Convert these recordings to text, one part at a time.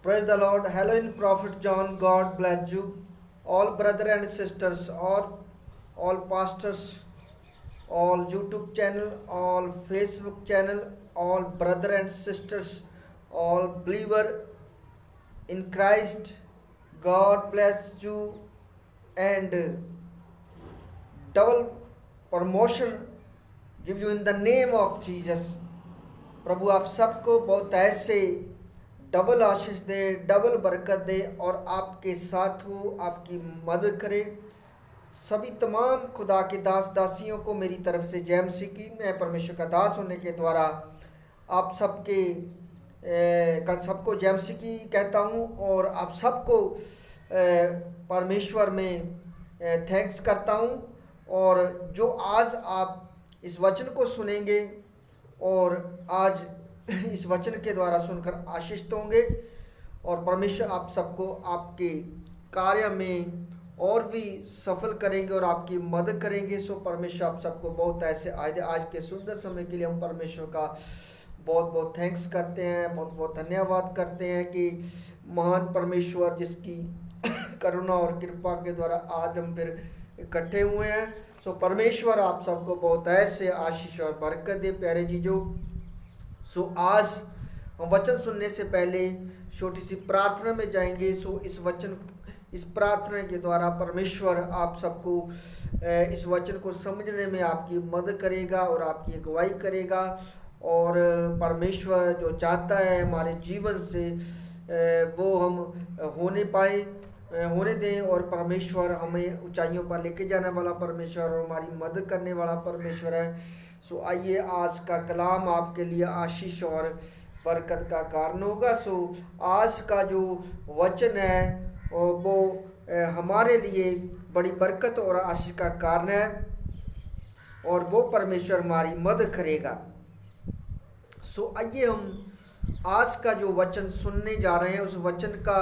Praise the Lord. Hello in Prophet John. God bless you. All brother and sisters, all pastors, all YouTube channel, all Facebook channel, all brother and sisters, all believer in Christ. God bless you and double promotion give you in the name of Jesus. प्रभु आप सबको बहुत ऐसे double आशीष दे, double बरकत दे और आपके साथ हो, आपकी मदद करे। सभी तमाम खुदा के दास दासियों को मेरी तरफ से जय मसीह की। मैं परमेश्वर का दास होने के द्वारा आप सबको जय मसीह की कहता हूँ और आप सबको परमेश्वर में थैंक्स करता हूँ। और जो आज आप इस वचन को सुनेंगे और आज इस वचन के द्वारा सुनकर आशीषित होंगे और परमेश्वर आप सबको आपके कार्य में और भी सफल करेंगे और आपकी मदद करेंगे। सो परमेश्वर आप सबको बहुत ऐसे आज के सुंदर समय के लिए हम परमेश्वर का बहुत बहुत थैंक्स करते हैं, बहुत बहुत धन्यवाद करते हैं कि महान परमेश्वर जिसकी करुणा और कृपा के द्वारा आज हम फिर इकट्ठे हुए हैं। सो परमेश्वर आप सबको बहुत ऐसे आशीष और बरकत दे प्यारे जीजो। सो आज हम वचन सुनने से पहले छोटी सी प्रार्थना में जाएंगे। सो इस प्रार्थना के द्वारा परमेश्वर आप सबको इस वचन को समझने में आपकी मदद करेगा और आपकी अगुवाई करेगा। और परमेश्वर जो चाहता है हमारे जीवन से वो हम होने दें और परमेश्वर हमें ऊंचाइयों पर लेके जाने वाला परमेश्वर और हमारी मदद करने वाला परमेश्वर है। सो आइए आज का कलाम आपके लिए आशीष और बरकत का कारण होगा। सो आज का जो वचन है वो हमारे लिए बड़ी बरकत और आशीष का कारण है और वो परमेश्वर हमारी मदद करेगा। सो आइए हम आज का जो वचन सुनने जा रहे हैं उस वचन का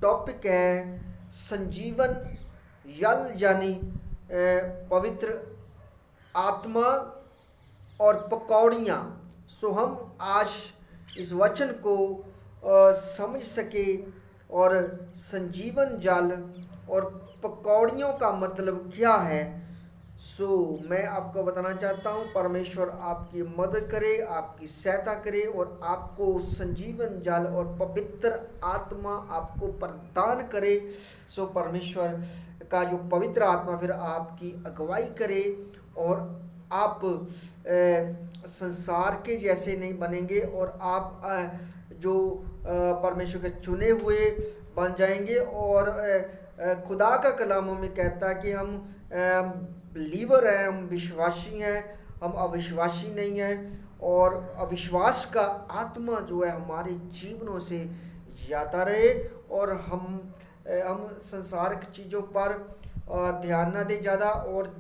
टॉपिक है संजीवन जल यानी पवित्र आत्मा और पकौड़ियाँ। सो हम आज इस वचन को समझ सके और संजीवन जल और पकौड़ियों का मतलब क्या है। सो मैं आपको बताना चाहता हूँ परमेश्वर आपकी मदद करे, आपकी सहायता करे और आपको संजीवन जल और पवित्र आत्मा आपको प्रदान करे। सो परमेश्वर का जो पवित्र आत्मा फिर आपकी अगुवाई करे और आप संसार के जैसे नहीं बनेंगे और आप जो परमेश्वर के चुने हुए बन जाएंगे। और खुदा का कलाम हमें कहता है कि हम बिलीवर हैं, हम विश्वासी हैं, हम अविश्वासी नहीं हैं। और अविश्वास का आत्मा जो है हमारे जीवनों से जाता रहे और हम संसार की चीज़ों पर ध्यान ना दें ज़्यादा। और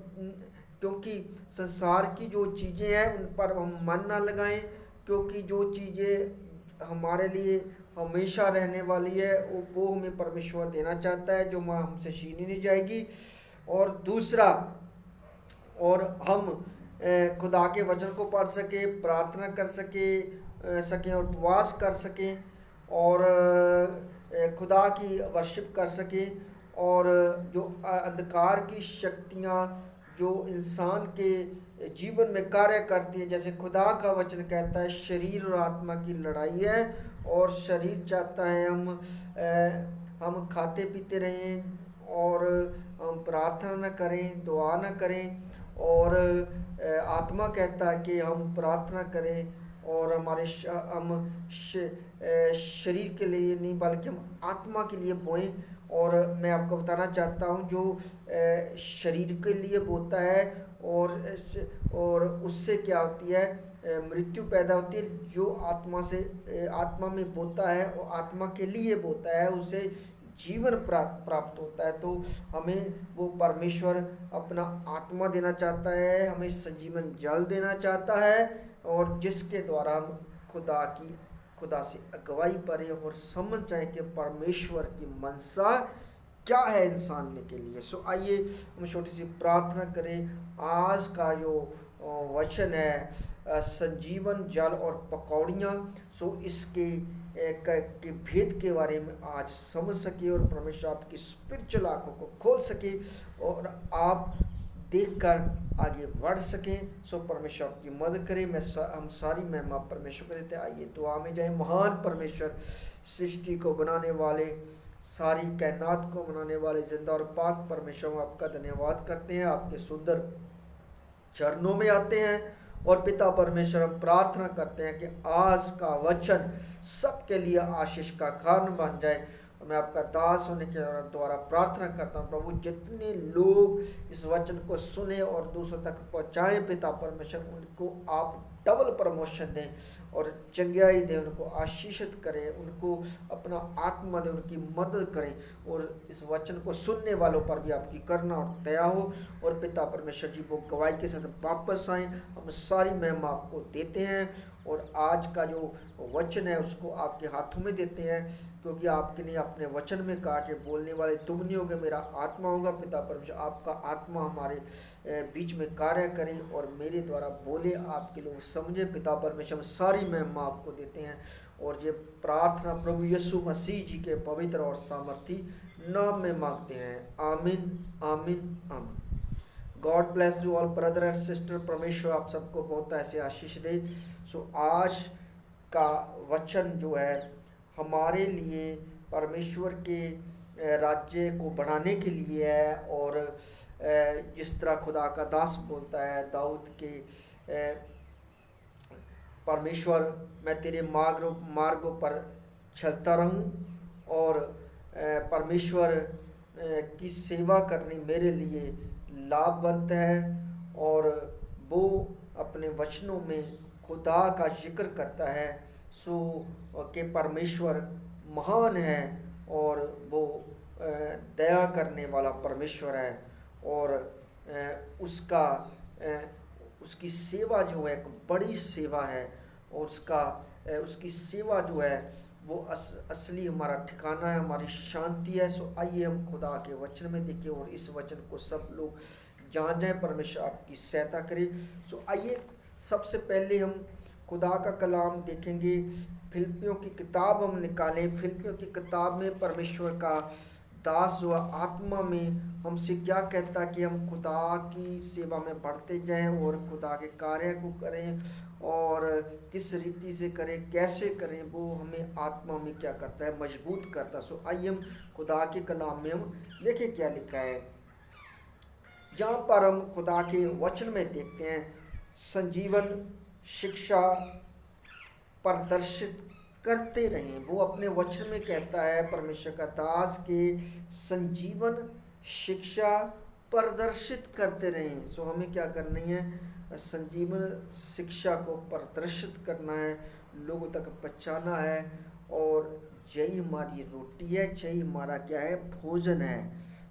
क्योंकि संसार की जो चीज़ें हैं उन पर हम मन ना लगाएं, क्योंकि जो चीज़ें हमारे लिए हमेशा रहने वाली है वो हमें परमेश्वर देना चाहता है, जो हमसे छीनी नहीं जाएगी। और दूसरा, और हम खुदा के वचन को पढ़ सके, प्रार्थना कर सकें और उपवास कर सकें और खुदा की वर्शिप कर सकें। और जो अंधकार की शक्तियाँ जो इंसान के जीवन में कार्य करती है, जैसे खुदा का वचन कहता है शरीर और आत्मा की लड़ाई है और शरीर चाहता है हम खाते पीते रहें और हम प्रार्थना न करें, दुआ न करें। और आत्मा कहता है कि हम प्रार्थना करें और हम शरीर के लिए नहीं बल्कि हम आत्मा के लिए बोएं। और मैं आपको बताना चाहता हूँ जो शरीर के लिए बोता है और उससे क्या होती है, मृत्यु पैदा होती है। जो आत्मा में बोता है और आत्मा के लिए बोता है उसे जीवन प्राप्त होता है। तो हमें वो परमेश्वर अपना आत्मा देना चाहता है, हमें संजीवन जल देना चाहता है और जिसके द्वारा हम खुदा से अगुवाई पाए और समझ जाए कि परमेश्वर की मनसा क्या है इंसान के लिए। सो आइए हम छोटी सी प्रार्थना करें। आज का जो वचन है संजीवन जल और पकौड़ियाँ, सो इसके के भेद के बारे में आज समझ सके और परमेश्वर आपकी स्पिरिचुअल आंखों को खोल सके और आप देखकर आगे बढ़ सकें। सो परमेश्वर आपकी मदद करे। हम सारी महिमा परमेश्वर को देते हैं। आइए दुआ में जाए। महान परमेश्वर, सृष्टि को बनाने वाले, सारी कायनात को बनाने वाले जिंदा और पाक परमेश्वर, आपका धन्यवाद करते हैं। आपके सुंदर चरणों में आते हैं और पिता परमेश्वर हम प्रार्थना करते हैं कि आज का वचन सबके लिए आशीष का कारण बन जाए। और मैं आपका दास होने के द्वारा प्रार्थना करता हूँ प्रभु, जितने लोग इस वचन को सुने और दूसरों तक पहुँचाएं पिता परमेश्वर, उनको आप डबल प्रमोशन दें और चंगाई दें, उनको आशीषित करें, उनको अपना आत्मा दें, उनकी मदद करें और इस वचन को सुनने वालों पर भी आपकी करना और दया हो। और पिता परमेश्वर जी वो गवाही के साथ वापस आएँ। हम सारी महिमा आपको देते हैं और आज का जो वचन है उसको आपके हाथों में देते हैं, क्योंकि आपके ने अपने वचन में कहा कि बोलने वाले तुम नहीं होगे, मेरा आत्मा होगा। पिता परमेश्वर आपका आत्मा हमारे बीच में कार्य करे और मेरे द्वारा बोले, आपके लोग समझे। पिता परमेश्वर हम सारी महिमा आपको देते हैं और ये प्रार्थना प्रभु यीशु मसीह जी के पवित्र और सामर्थी नाम में मांगते हैं। आमीन आमीन आमीन। God bless you all brother and sister. परमेश्वर आप सबको बहुत ऐसे आशीष दे। सो आज का वचन जो है हमारे लिए परमेश्वर के राज्य को बढ़ाने के लिए है। और जिस तरह खुदा का दास बोलता है दाऊद के, परमेश्वर मैं तेरे मार्गों पर चलता रहूं और परमेश्वर की सेवा करनी मेरे लिए लाभवंत है। और वो अपने वचनों में खुदा का जिक्र करता है सो कि परमेश्वर महान है और वो दया करने वाला परमेश्वर है और उसकी सेवा जो है एक बड़ी सेवा है और उसकी सेवा जो है वो असली हमारा ठिकाना है, हमारी शांति है। सो आइए हम खुदा के वचन में देखें और इस वचन को सब लोग जान जाएं। परमेश्वर आपकी सहायता करे। सो आइए सबसे पहले हम खुदा का कलाम देखेंगे। फिलिपियों की किताब हम निकालें। फिलिपियों की किताब में परमेश्वर का दास जो आत्मा में हमसे क्या कहता कि हम खुदा की सेवा में बढ़ते जाएं और खुदा के कार्य को करें और किस रीति से करें, कैसे करें, वो हमें आत्मा में क्या करता है, मजबूत करता है। सो आइए हम खुदा के कलाम में हम देखें क्या लिखा है। जहाँ पर हम खुदा के वचन में देखते हैं संजीवन शिक्षा प्रदर्शित करते रहें। वो अपने वचन में कहता है परमेश्वर का दास के संजीवन शिक्षा प्रदर्शित करते रहें। सो हमें क्या करनी है, संजीवन शिक्षा को प्रदर्शित करना है, लोगों तक पहुँचाना है और यही हमारी रोटी है, यही हमारा क्या है, भोजन है।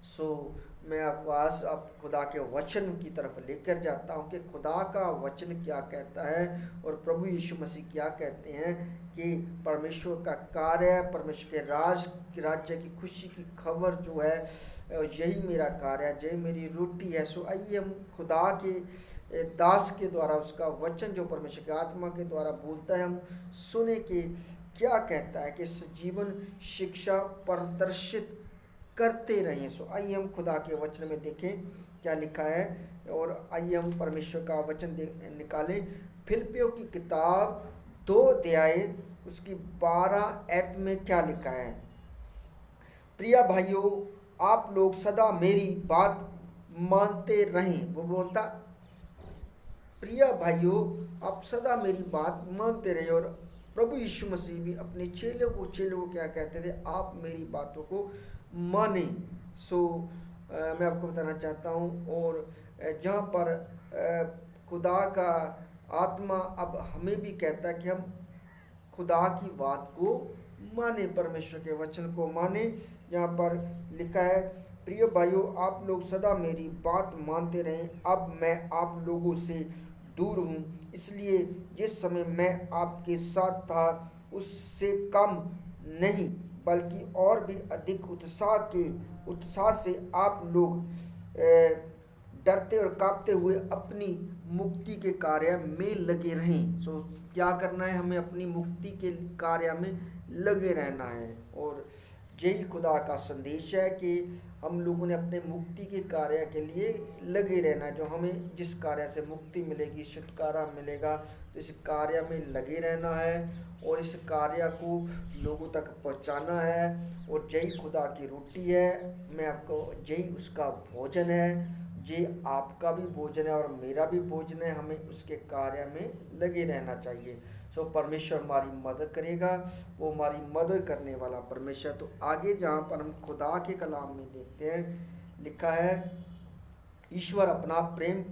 सो मैं आपको आज आप खुदा के वचन की तरफ लेकर जाता हूँ कि खुदा का वचन क्या कहता है और प्रभु यीशु मसीह क्या कहते हैं कि परमेश्वर का कार्य, परमेश्वर के राज्य की खुशी की खबर जो है यही मेरा कार्य है, यही मेरी रोटी है। सो आइए हम खुदा के दास के द्वारा उसका वचन जो परमेश्वर के आत्मा के द्वारा बोलता है हम सुने कि क्या कहता है कि जीवन शिक्षा प्रदर्शित करते रहें। सो आइए हम खुदा के वचन में देखें क्या लिखा है और आइए हम परमेश्वर का वचन निकालें। फिलिपियों की किताब 2 अध्याय उसकी 12 आयत में क्या लिखा है। प्रिय भाइयों आप लोग सदा मेरी बात मानते रहें। वो बोलता प्रिय भाइयों आप सदा मेरी बात मानते रहें। और प्रभु यीशु मसीह भी अपने चेलों को क्या कहते थे, आप मेरी बातों को माने। सो मैं आपको बताना चाहता हूँ और जहाँ पर खुदा का आत्मा अब हमें भी कहता है कि हम खुदा की बात को माने, परमेश्वर के वचन को माने। जहाँ पर लिखा है प्रिय भाइयों आप लोग सदा मेरी बात मानते रहें। अब मैं आप लोगों से दूर हूँ, इसलिए जिस समय मैं आपके साथ था उससे कम नहीं बल्कि और भी अधिक उत्साह से आप लोग डरते और कांपते हुए अपनी मुक्ति के कार्य में लगे रहें। सो क्या करना है, हमें अपनी मुक्ति के कार्य में लगे रहना है। और यही खुदा का संदेश है कि हम लोगों ने अपने मुक्ति के कार्य के लिए लगे रहना है। जो हमें जिस कार्य से मुक्ति मिलेगी, छुटकारा मिलेगा, तो इस कार्य में लगे रहना है और इस कार्य को लोगों तक पहुंचाना है। और यही खुदा की रोटी है, मैं आपको यही उसका भोजन है, ये आपका भी भोजन है और मेरा भी भोजन है। हमें उसके कार्य में लगे रहना चाहिए। सो परमेश्वर हमारी मदद करेगा, वो हमारी मदद करने वाला परमेश्वर। तो आगे जहाँ पर हम खुदा के कलाम में देखते हैं, लिखा है, ईश्वर अपना प्रेम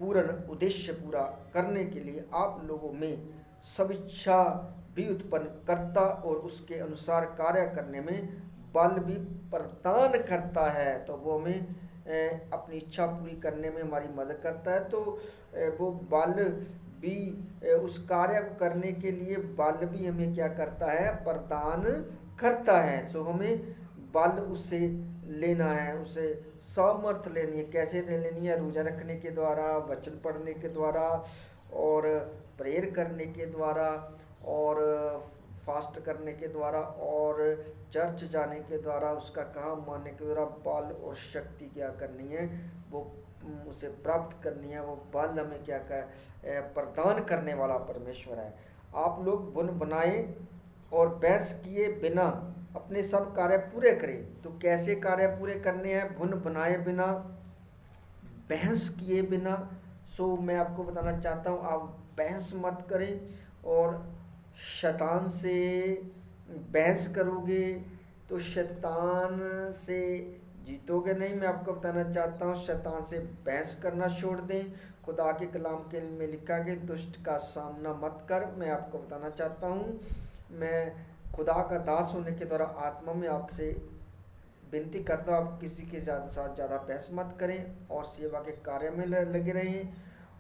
पूर्ण उद्देश्य पूरा करने के लिए आप लोगों में सब इच्छा भी उत्पन्न करता और उसके अनुसार कार्य करने में बल भी प्रदान करता है। तो वो हमें अपनी इच्छा पूरी करने में हमारी मदद करता है। तो वो बल भी उस कार्य को करने के लिए बल भी हमें क्या करता है, प्रदान करता है। सो हमें बल उससे लेना है, उसे सामर्थ लेनी है। कैसे लेनी है? रोजा रखने के द्वारा, वचन पढ़ने के द्वारा और प्रेयर करने के द्वारा और फास्ट करने के द्वारा और चर्च जाने के द्वारा, उसका काम मानने के द्वारा बल और शक्ति क्या करनी है, वो उसे प्राप्त करनी है। वो बल हमें क्या कर प्रदान करने वाला परमेश्वर है। आप लोग बुन बनाए और बहस किए बिना अपने सब कार्य पूरे करें। तो कैसे कार्य पूरे करने हैं? बुन बनाए बिना, बहस किए बिना। सो मैं आपको बताना चाहता हूँ, आप बहस मत करें। और शैतान से बहस करोगे तो शैतान से जीतोगे नहीं। मैं आपको बताना चाहता हूँ, शैतान से बहस करना छोड़ दें। खुदा के कलाम के में लिखा कि दुष्ट का सामना मत कर। मैं आपको बताना चाहता हूँ, मैं खुदा का दास होने के द्वारा आत्मा में आपसे विनती करता हूँ, आप किसी के साथ ज़्यादा बहस मत करें और सेवा के कार्य में लगे रहें।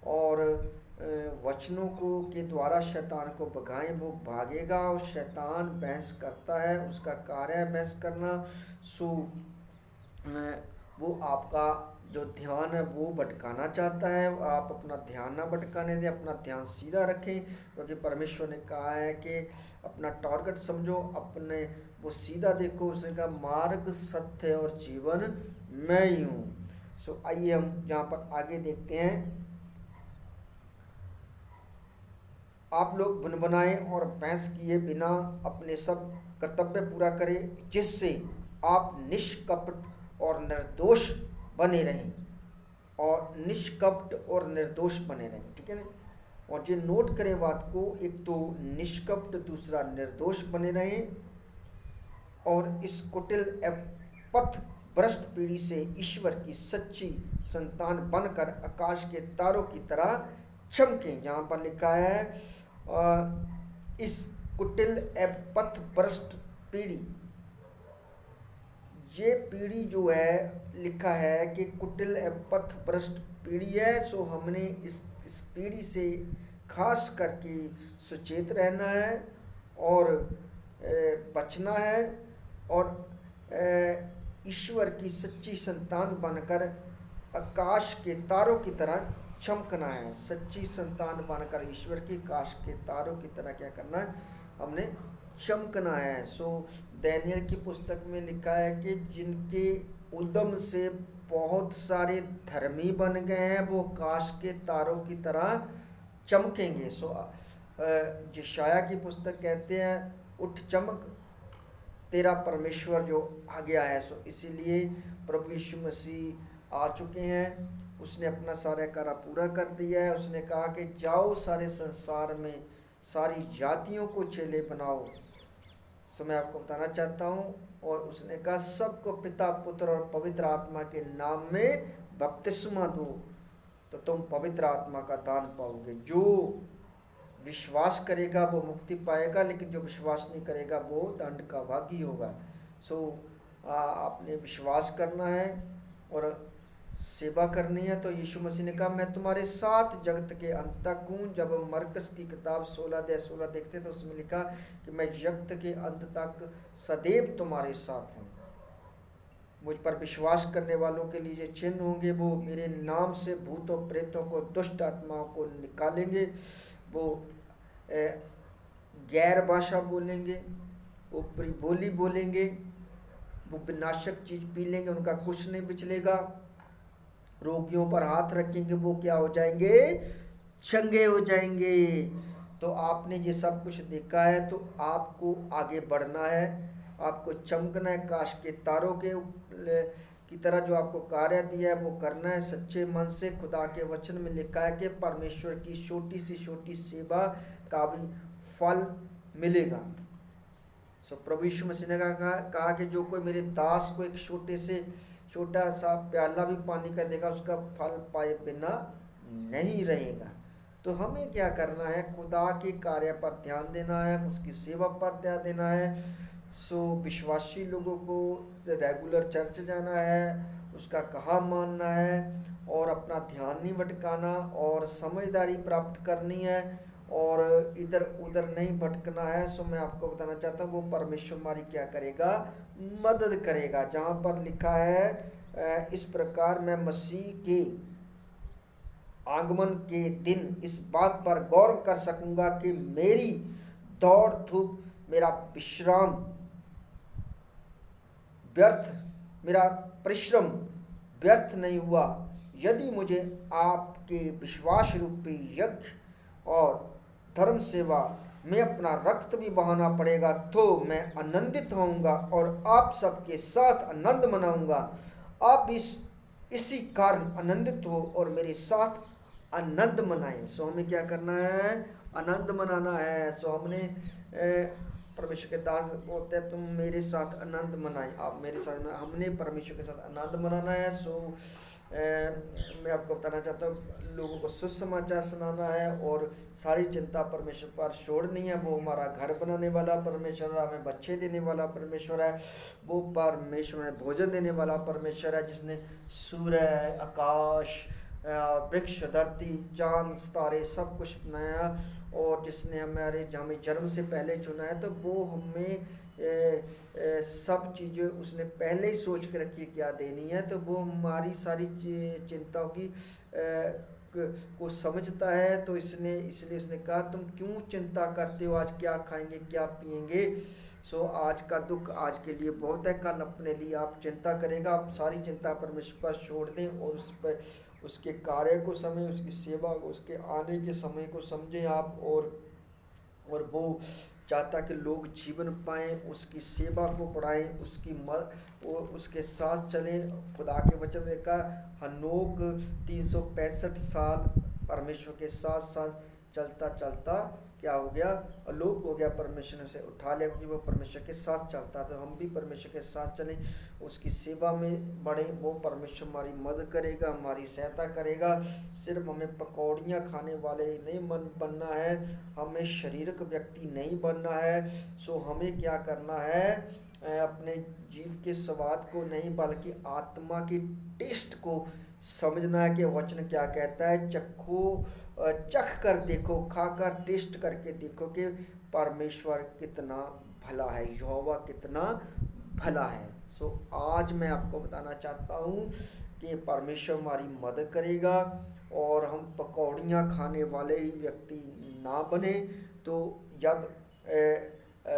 और वचनों को के द्वारा शैतान को भगाएं, वो भागेगा। और शैतान बहस करता है, उसका कार्य है बहस करना। सो वो आपका जो ध्यान है वो भटकाना चाहता है। आप अपना ध्यान ना भटकाने दें, अपना ध्यान सीधा रखें, क्योंकि परमेश्वर ने कहा है कि अपना टारगेट समझो, अपने वो सीधा देखो। उसने कहा, मार्ग, सत्य और जीवन मैं ही हूँ। सो आइए हम यहाँ पर आगे देखते हैं। आप लोग बुनबुनाए और बहस किए बिना अपने सब कर्तव्य पूरा करें, जिससे आप निष्कपट और निर्दोष बने रहें। और निष्कपट और निर्दोष बने रहें, ठीक है ना। और जो नोट करें बात को, एक तो निष्कपट, दूसरा निर्दोष बने रहें। और इस कुटिल पथ भ्रष्ट पीढ़ी से ईश्वर की सच्ची संतान बनकर आकाश के तारों की तरह चमकें। जहाँ पर लिखा है इस कुटिल पथ भ्रष्ट पीढ़ी, ये पीढ़ी जो है, लिखा है कि कुटिल पथ भ्रष्ट पीढ़ी है। सो हमने इस पीढ़ी से खास करके सुचेत रहना है और बचना है। और ईश्वर की सच्ची संतान बनकर आकाश के तारों की तरह चमकना है। सच्ची संतान बनकर ईश्वर की आकाश के तारों की तरह क्या करना है, हमने चमकना है। सो दानियल की पुस्तक में लिखा है कि जिनके उद्यम से बहुत सारे धर्मी बन गए हैं, वो आकाश के तारों की तरह चमकेंगे। सो यशाया की पुस्तक कहते हैं, उठ चमक, तेरा परमेश्वर जो आ गया है। सो इसीलिए प्रभु यीशु मसीह आ चुके हैं, उसने अपना सारा कार्य पूरा कर दिया है। उसने कहा कि जाओ सारे संसार में सारी जातियों को चेले बनाओ। सो मैं आपको बताना चाहता हूँ, और उसने कहा सबको पिता, पुत्र और पवित्र आत्मा के नाम में बपतिस्मा दो, तो तुम पवित्र आत्मा का दान पाओगे। जो विश्वास करेगा वो मुक्ति पाएगा, लेकिन जो विश्वास नहीं करेगा वो दंड का भागी होगा। सो आपने विश्वास करना है और सेवा करनी है। तो यीशु मसीह ने कहा, मैं तुम्हारे साथ जगत के अंत तक हूँ। जब हम मरकस की किताब 16:16 देखते तो उसमें लिखा कि मैं जगत के अंत तक सदैव तुम्हारे साथ हूँ। मुझ पर विश्वास करने वालों के लिए जो चिन्ह होंगे, वो मेरे नाम से भूतों प्रेतों को, दुष्ट आत्माओं को निकालेंगे, वो गैर भाषा बोलेंगे, वो बोली बोलेंगे, वो विनाशक चीज पी लेंगे, उनका कुछ नहीं बिचलेगा, रोगियों पर हाथ रखेंगे, वो क्या हो जाएंगे, चंगे हो जाएंगे। तो आपने ये सब कुछ देखा है, तो आपको आगे बढ़ना है, आपको चमकना है, काश के तारों के की तरह जो आपको कार्य दिया है वो करना है सच्चे मन से। खुदा के वचन में लिखा है कि परमेश्वर की छोटी सी सेवा का भी फल मिलेगा। सो प्रभु यीशु मसीह ने कहा कि जो कोई मेरे दास को एक छोटा सा प्याला भी पानी का देगा, उसका फल पाए बिना नहीं रहेगा। तो हमें क्या करना है, खुदा के कार्य पर ध्यान देना है, उसकी सेवा पर ध्यान देना है। सो विश्वासी लोगों को रेगुलर चर्च जाना है, उसका कहा मानना है, और अपना ध्यान नहीं भटकाना, और समझदारी प्राप्त करनी है, और इधर उधर नहीं भटकना है। सो मैं आपको बताना चाहता हूँ, वो परमेश्वर हमारी क्या करेगा, मदद करेगा। जहाँ पर लिखा है इस प्रकार मैं मसीह के आगमन के दिन इस बात पर गौर कर सकूंगा कि मेरी दौड़ धूप, मेरा विश्राम व्यर्थ, मेरा परिश्रम व्यर्थ नहीं हुआ। यदि मुझे आपके विश्वास रूपी यज्ञ और धर्म सेवा में अपना रक्त भी बहाना पड़ेगा, तो मैं आनंदित होऊंगा और आप सबके साथ आनंद मनाऊंगा। आप इसी कारण आनंदित हो और मेरे साथ आनंद मनाएं। सो हमें क्या करना है, आनंद मनाना है। सो हमने परमेश्वर के दास बोलते हैं तुम मेरे साथ आनंद मनाएं, आप मेरे साथ, हमने परमेश्वर के साथ आनंद मनाना है। सो मैं आपको बताना चाहता हूँ, लोगों को सुसमाचार सुनाना है, और सारी चिंता परमेश्वर पर छोड़नी है। वो हमारा घर बनाने वाला परमेश्वर है, हमें बच्चे देने वाला परमेश्वर है, वो परमेश्वर है भोजन देने वाला परमेश्वर है, जिसने सूर्य, आकाश, वृक्ष, धरती, चांद, तारे सब कुछ बनाया, और जिसने हमें जन्म से पहले चुना है। तो वो हमें सब चीज़ें उसने पहले ही सोच के रखी क्या देनी है। तो वो हमारी सारी चिंताओं की को समझता है। तो इसलिए उसने कहा तुम क्यों चिंता करते हो, आज क्या खाएंगे क्या पिएंगे। सो आज का दुख आज के लिए बहुत है, कल अपने लिए आप चिंता करेगा। आप सारी चिंता परमेश्वर पर छोड़ दें, और उस पर उसके कार्य को समझें, उसकी सेवा को, उसके आने के समय को समझें आप। और वो चाहता कि लोग जीवन पाएं, उसकी सेवा को बढ़ाएं, उसके साथ चलें। खुदा के वचन में कहा हनोक 365 साल परमेश्वर के साथ साथ चलता चलता क्या हो गया, अलोप हो गया, परमेश्वर ने उसे उठा लिया, क्योंकि वो परमेश्वर के साथ चलता। तो हम भी परमेश्वर के साथ चलें, उसकी सेवा में बढ़ें। वो परमेश्वर हमारी मदद करेगा, हमारी सहायता करेगा। सिर्फ हमें पकौड़ियाँ खाने वाले नहीं बनना है, हमें शारीरिक व्यक्ति नहीं बनना है। सो हमें क्या करना है, अपने जीव के स्वाद को नहीं बल्कि आत्मा की टेस्ट को समझना है कि वचन क्या कहता है। चख कर देखो, खाकर टेस्ट करके देखो कि परमेश्वर कितना भला है, यहोवा कितना भला है। सो आज मैं आपको बताना चाहता हूँ कि परमेश्वर हमारी मदद करेगा, और हम पकौड़ियाँ खाने वाले ही व्यक्ति ना बने। तो जब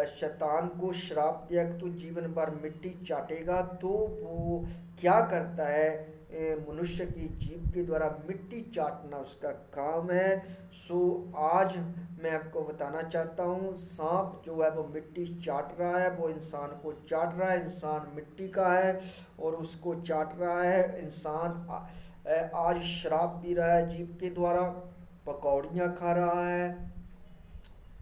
शैतान को श्राप दिया कि तू जीवन भर मिट्टी चाटेगा, तो वो क्या करता है, मनुष्य की जीभ के द्वारा मिट्टी चाटना उसका काम है। सो आज मैं आपको बताना चाहता हूँ, सांप जो है वो मिट्टी चाट रहा है, वो इंसान को चाट रहा है। इंसान मिट्टी का है और उसको चाट रहा है। इंसान आज शराब पी रहा है जीभ के द्वारा, पकौड़ियाँ खा रहा है,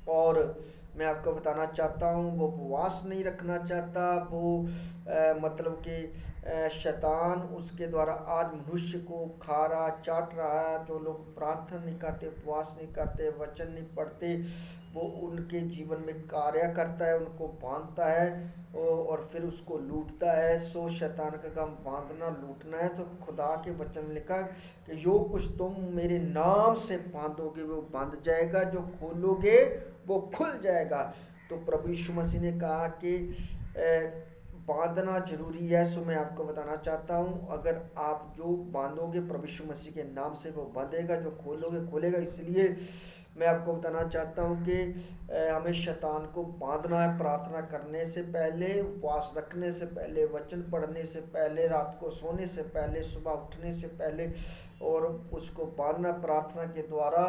और मैं आपको बताना चाहता हूँ वो उपवास नहीं रखना चाहता। वो मतलब कि शैतान उसके द्वारा आज मनुष्य को खा रहा, चाट रहा है। जो लोग प्रार्थना नहीं करते, उपवास नहीं करते, वचन नहीं पढ़ते, वो उनके जीवन में कार्य करता है, उनको बांधता है और फिर उसको लूटता है। सो शैतान का काम बांधना, लूटना है। तो खुदा के वचन में लिखा कि जो कुछ तुम मेरे नाम से बांधोगे वो बांध जाएगा, जो खोलोगे वो खुल जाएगा। तो प्रभु यीशु मसीह ने कहा कि बांधना जरूरी है। सो मैं आपको बताना चाहता हूँ, अगर आप जो बांधोगे प्रभु यीशु मसीह के नाम से वो बांधेगा, जो खोलोगे खोलेगा। इसलिए मैं आपको बताना चाहता हूँ कि हमें शैतान को बांधना है, प्रार्थना करने से पहले, उपवास रखने से पहले, वचन पढ़ने से पहले, रात को सोने से पहले, सुबह उठने से पहले, और उसको बांधना प्रार्थना के द्वारा।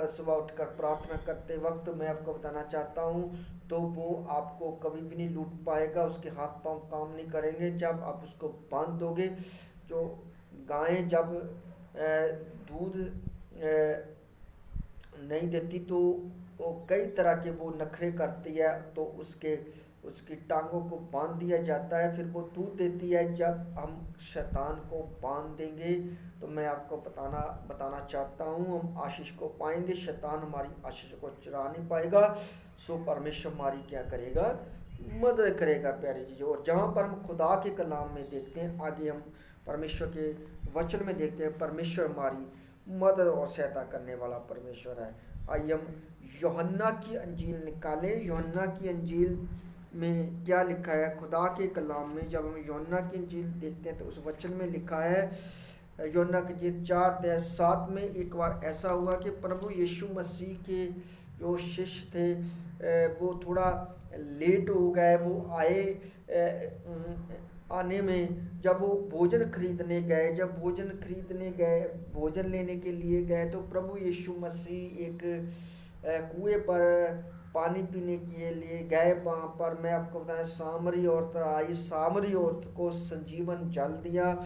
सुबह उठकर प्रार्थना करते वक्त मैं आपको बताना चाहता हूँ, तो वो आपको कभी भी नहीं लूट पाएगा, उसके हाथ पांव काम नहीं करेंगे जब आप उसको बांध दोगे। जो गायें जब दूध नहीं देती तो वो कई तरह के वो नखरे करती है, तो उसकी टांगों को बांध दिया जाता है, फिर वो दूध देती है। जब हम शैतान को बांध देंगे तो मैं आपको बताना चाहता हूँ, हम आशीष को पाएंगे, शैतान हमारी आशीष को चुरा नहीं पाएगा। सो परमेश्वर हमारी क्या करेगा, मदद करेगा प्यारे जी। और जहाँ पर हम खुदा के कलाम में देखते हैं, आगे हम परमेश्वर के वचन में देखते हैं, परमेश्वर हमारी मदद और सहायता करने वाला परमेश्वर है। आइए हम यूहन्ना की अंजील निकालें। यूहन्ना की अंजील में क्या लिखा है खुदा के कलाम में? जब हम यूहन्ना की अंजील देखते हैं तो उस वचन में लिखा है, यूहन्ना की अंजील 4:7 में, एक बार ऐसा हुआ कि प्रभु यीशु मसीह के जो शिष्य थे वो थोड़ा लेट हो गए। वो आने में जब वो भोजन खरीदने गए, भोजन लेने के लिए गए, तो प्रभु यीशु मसीह एक कुएं पर पानी पीने के लिए गए। वहाँ पर मैं आपको बताया, सामरी औरत आई, सामरी औरत को संजीवन जल दिया,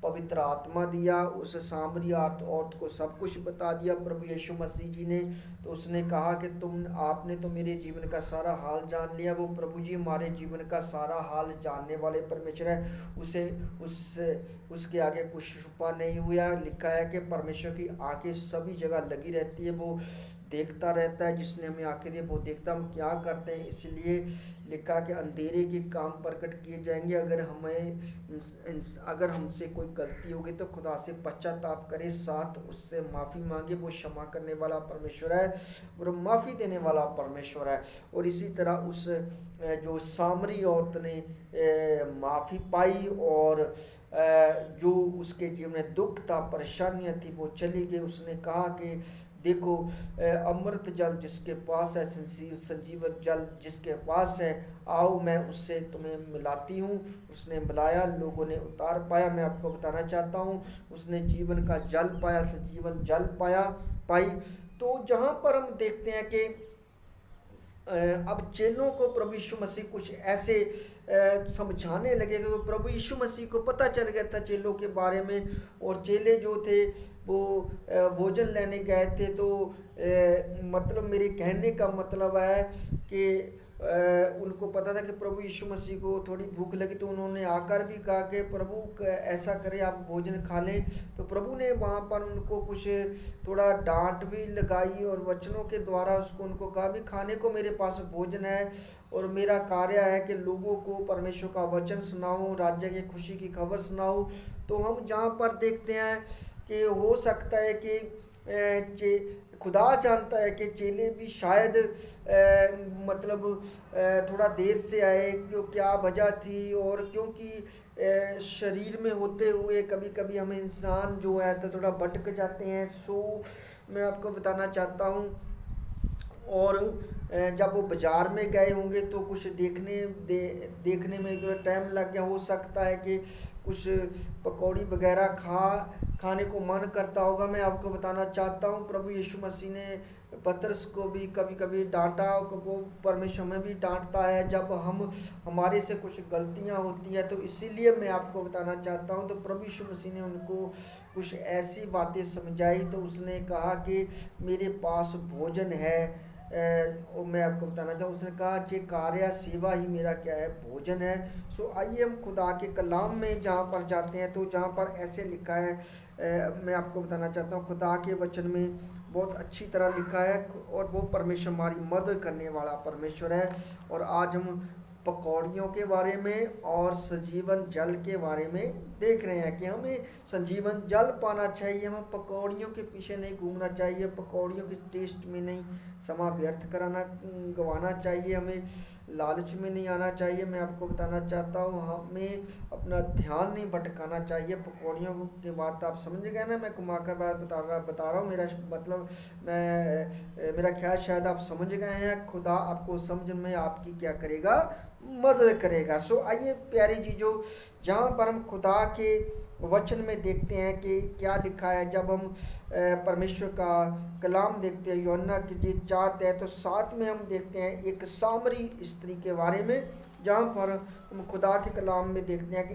पवित्र आत्मा दिया। उस सामरी औरत को सब कुछ बता दिया प्रभु यीशु मसीह जी ने। तो उसने कहा कि आपने तो मेरे जीवन का सारा हाल जान लिया। वो प्रभु जी हमारे जीवन का सारा हाल जानने वाले परमेश्वर है, उसके आगे कुछ छुपा नहीं हुआ। लिखा है कि परमेश्वर की आंखें सभी जगह लगी रहती है, वो देखता रहता है। जिसने हमें आंखें दी वो देखता हम क्या करते हैं। इसलिए लिखा कि अंधेरे के काम प्रकट किए जाएंगे। अगर हमसे कोई गलती होगी तो खुदा से पश्चाताप करे, साथ उससे माफ़ी मांगे। वो क्षमा करने वाला परमेश्वर है और माफ़ी देने वाला परमेश्वर है। और इसी तरह उस जो सामरी औरत ने माफ़ी पाई, और जो उसके जीवन में दुख था, परेशानियाँ थी, वो चली गई। उसने कहा कि देखो, अमृत जल जिसके पास है, संजीवन जल जिसके पास है, आओ मैं उससे तुम्हें मिलाती हूँ। उसने मिलाया, लोगों ने उतार पाया। मैं आपको बताना चाहता हूँ, उसने जीवन का जल पाया, संजीवन जल पाई। तो जहाँ पर हम देखते हैं कि अब चेलों को प्रभु यीशु मसीह कुछ ऐसे समझाने लगे, तो प्रभु यीशु मसीह को पता चल गया था चेलों के बारे में। और चेले जो थे वो भोजन लेने गए थे। तो मतलब मेरे कहने का मतलब है कि उनको पता था कि प्रभु यीशु मसीह को थोड़ी भूख लगी, तो उन्होंने आकर भी कहा कि प्रभु ऐसा करें, आप भोजन खा लें। तो प्रभु ने वहाँ पर उनको कुछ थोड़ा डांट भी लगाई, और वचनों के द्वारा उनको कहा भी, खाने को मेरे पास भोजन है, और मेरा कार्य है कि लोगों को परमेश्वर का वचन सुनाऊं, राज्य की खुशी की खबर सुनाऊं। तो हम जहाँ पर देखते हैं कि हो सकता है कि खुदा जानता है कि चेले भी शायद थोड़ा देर से आए, क्यों क्या वजह थी। और क्योंकि शरीर में होते हुए कभी कभी हम इंसान जो है तो थोड़ा भटक जाते हैं। सो मैं आपको बताना चाहता हूँ। और जब वो बाज़ार में गए होंगे तो कुछ देखने में थोड़ा टाइम लग गया। हो सकता है कि कुछ पकौड़ी वगैरह खाने को मन करता होगा। मैं आपको बताना चाहता हूँ, प्रभु यीशु मसीह ने पतरस को भी कभी कभी डांटा, वो परमेश्वर में भी डांटता है जब हमारे से कुछ गलतियाँ होती हैं। तो इसीलिए मैं आपको बताना चाहता हूँ, तो प्रभु यीशु मसीह ने उनको कुछ ऐसी बातें समझाई। तो उसने कहा कि मेरे पास भोजन है। और मैं आपको बताना चाहूँ, उसने कहा जे कार्य सेवा ही मेरा क्या है, भोजन है। सो आइए हम खुदा के कलाम में जहाँ पर जाते हैं, तो जहाँ पर ऐसे लिखा है, मैं आपको बताना चाहता हूँ, खुदा के वचन में बहुत अच्छी तरह लिखा है। और वो परमेश्वर हमारी मदद करने वाला परमेश्वर है। और आज हम पकौड़ियों के बारे में और संजीवन जल के बारे में देख रहे हैं कि हमें संजीवन जल पाना चाहिए। हमें पकौड़ियों के पीछे नहीं घूमना चाहिए, पकौड़ियों के टेस्ट में नहीं समय व्यर्थ गंवाना चाहिए। हमें लालच में नहीं आना चाहिए। मैं आपको बताना चाहता हूँ, हमें अपना ध्यान नहीं भटकाना चाहिए। पकौड़ियों की बात आप समझ गए ना, मैं घुमा कर बात बता रहा हूँ। मेरा मतलब मेरा ख्याल शायद आप समझ गए हैं। खुदा आपको समझ में आपकी क्या करेगा, मदद करेगा। सो आइए प्यारी चीज़ों, जहाँ पर हम खुदा के वचन में देखते हैं कि क्या लिखा है। जब हम परमेश्वर का कलाम देखते हैं, यूहन्ना की जी 4 तो 7 में हम देखते हैं एक सामरी स्त्री के बारे में, जहाँ पर हम खुदा के कलाम में देखते हैं कि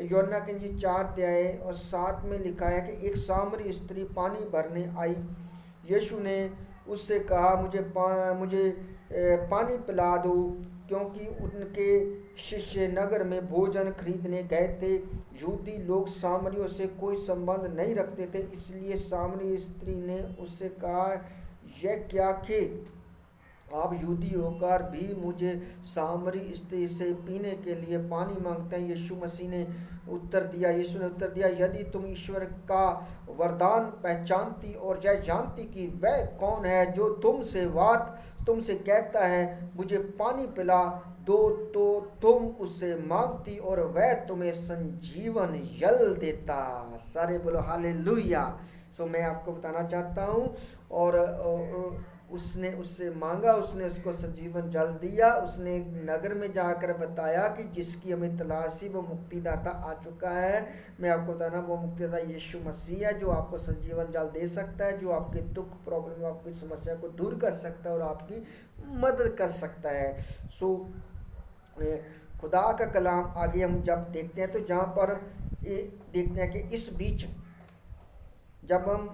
यूहन्ना की जी 4 और 7 में लिखा है कि एक सामरी स्त्री पानी भरने आई। यीशु ने उससे कहा, मुझे पानी पिला दो, क्योंकि उनके शिष्य नगर में भोजन खरीदने गए थे। यहूदी लोग सामरियों से कोई संबंध नहीं रखते थे, इसलिए सामरी स्त्री ने उससे कहा, यह क्या कि आप यहूदी होकर भी मुझे सामरी स्त्री से पीने के लिए पानी मांगते हैं। यीशु ने उत्तर दिया, यदि तुम ईश्वर का वरदान पहचानती और यह जानती कि वह कौन है जो तुमसे कहता है मुझे पानी पिला दो, तो तुम उससे मांगती और वह तुम्हें संजीवन जल देता। सारे बोलो हालेलुया। सो मैं आपको बताना चाहता हूँ, और उसने उससे मांगा, उसने उसको संजीवन जल दिया। उसने नगर में जाकर बताया कि जिसकी हमें तलाशी वो मुक्तिदाता आ चुका है। मैं आपको बताना, वो मुक्तिदाता यीशु मसीह है, जो आपको संजीवन जल दे सकता है, जो आपके दुख, प्रॉब्लम, आपकी समस्या को दूर कर सकता है और आपकी मदद कर सकता है। सो खुदा का कलाम आगे हम जब देखते हैं, तो जहाँ पर देखते हैं कि इस बीच जब हम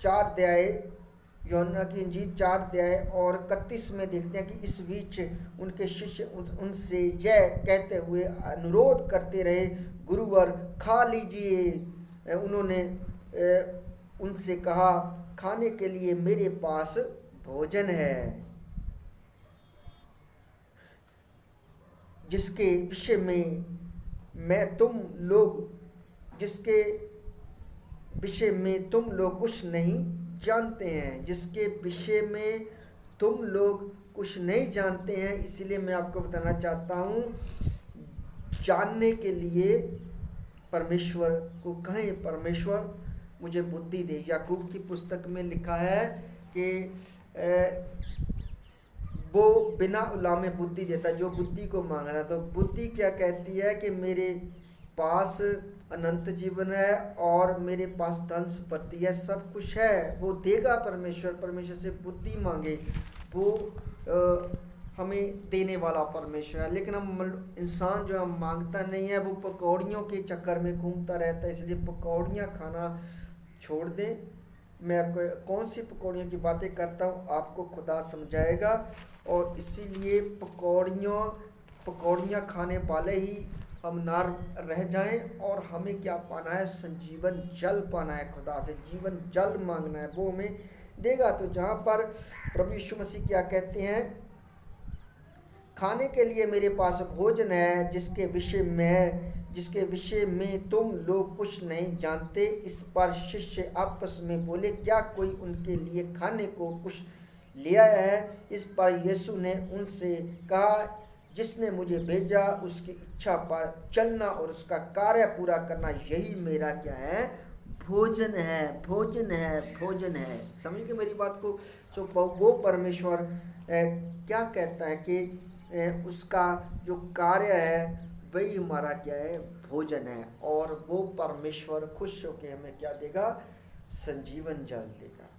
4 यूहन्ना की इंजील 4 और 31 में देखते हैं कि इस बीच उनके शिष्य उनसे जय कहते हुए अनुरोध करते रहे, गुरुवर खा लीजिए। उन्होंने उनसे कहा, खाने के लिए मेरे पास भोजन है जिसके विषय में तुम लोग कुछ नहीं जानते हैं, जिसके विषय में तुम लोग कुछ नहीं जानते हैं। इसलिए मैं आपको बताना चाहता हूँ, जानने के लिए परमेश्वर को कहें, परमेश्वर मुझे बुद्धि दे। याकूब की पुस्तक में लिखा है कि वो बिना उलामे बुद्धि देता जो बुद्धि को मांग रहा। तो बुद्धि क्या कहती है कि मेरे पास अनंत जीवन है और मेरे पास धन संपत्ति है, सब कुछ है, वो देगा। परमेश्वर से बुद्धि मांगे, वो हमें देने वाला परमेश्वर है। लेकिन हम इंसान जो है मांगता नहीं है, वो पकौड़ियों के चक्कर में घूमता रहता है। इसलिए पकौड़ियाँ खाना छोड़ दें। मैं आपको कौन सी पकौड़ियों की बातें करता हूँ, आपको खुदा समझाएगा। और इसीलिए पकौड़ियाँ खाने वाले ही हम ना रह जाएं, और हमें क्या पाना है, संजीवन जल पाना है। खुदा से जीवन जल मांगना है, वो हमें देगा। तो जहाँ पर प्रभु यीशु मसीह क्या कहते हैं, खाने के लिए मेरे पास भोजन है जिसके विषय में तुम लोग कुछ नहीं जानते। इस पर शिष्य आपस में बोले, क्या कोई उनके लिए खाने को कुछ ले आया है? इस पर यीशु ने उनसे कहा, जिसने मुझे भेजा उसकी इच्छा पर चलना और उसका कार्य पूरा करना, यही मेरा क्या है, भोजन है। समझ के मेरी बात को। तो वो परमेश्वर क्या कहता है कि उसका जो कार्य है वही हमारा क्या है, भोजन है। और वो परमेश्वर खुश होकर हमें क्या देगा, संजीवन जल देगा।